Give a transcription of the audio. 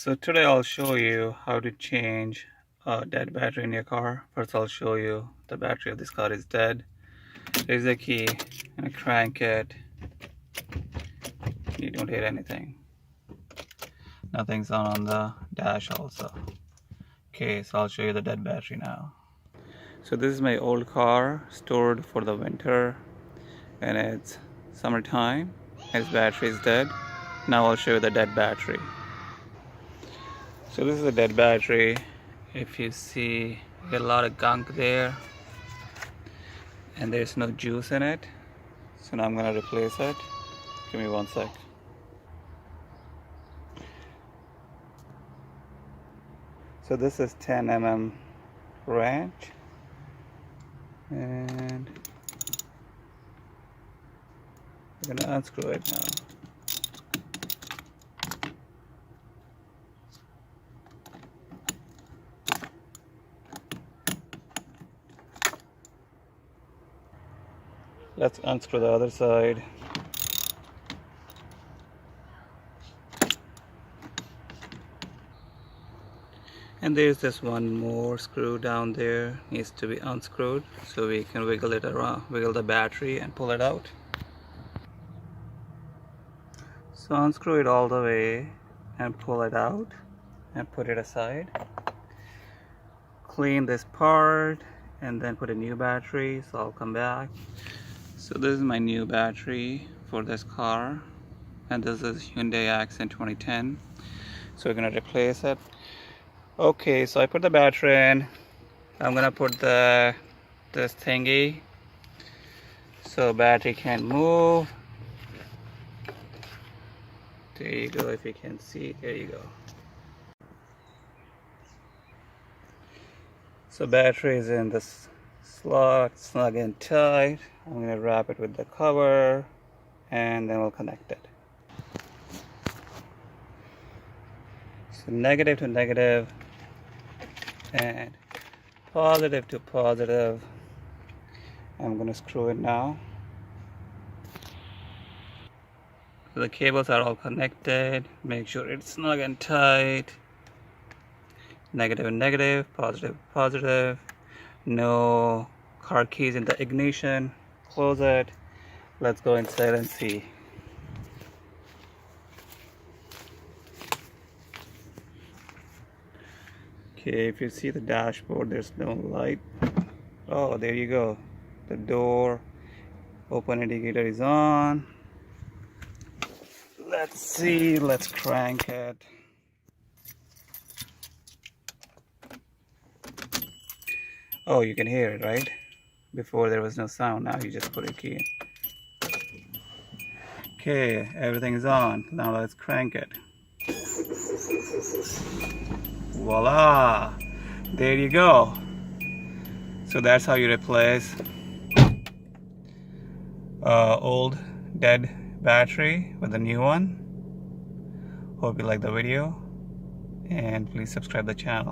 So today I'll show you how to change a dead battery in your car. First I'll show you the battery of this car is dead. There's a key and I crank it. You don't hear anything. Nothing's on the dash also. Okay, so I'll show you the dead battery now. So this is my old car stored for the winter and it's summertime and its battery is dead. Now I'll show you the dead battery. So this is a dead battery. If you see, you get a lot of gunk there and there's no juice in it. So now I'm gonna replace it. Give me 1 sec. So this is 10 mm wrench and I'm gonna unscrew it now. Let's unscrew the other side. And there's this one more screw down there, needs to be unscrewed so we can wiggle it around, wiggle the battery and pull it out. So unscrew it all the way and pull it out and put it aside. Clean this part and then put a new battery, so I'll come back. So this is my new battery for this car and this is Hyundai Accent 2010. So we're gonna replace it. Okay, so I put the battery in. I'm gonna put this thingy so battery can move. There you go, if you can see, there you go. So battery is in this slot, snug and tight. I'm going to wrap it with the cover and then we'll connect it. So negative to negative and positive to positive. I'm going to screw it now. So the cables are all connected. Make sure it's snug and tight. Negative and negative, positive, positive. No car keys in the ignition. Close it. Let's go inside and see. Okay, if you see the dashboard, there's no light. Oh, there you go. The door open indicator is on. Let's see, let's crank it. Oh, you can hear it, right? Before there was no sound, now you just put a key in. Okay, everything is on. Now let's crank it. Voila! There you go. So that's how you replace old dead battery with a new one. Hope you like the video and please subscribe the channel.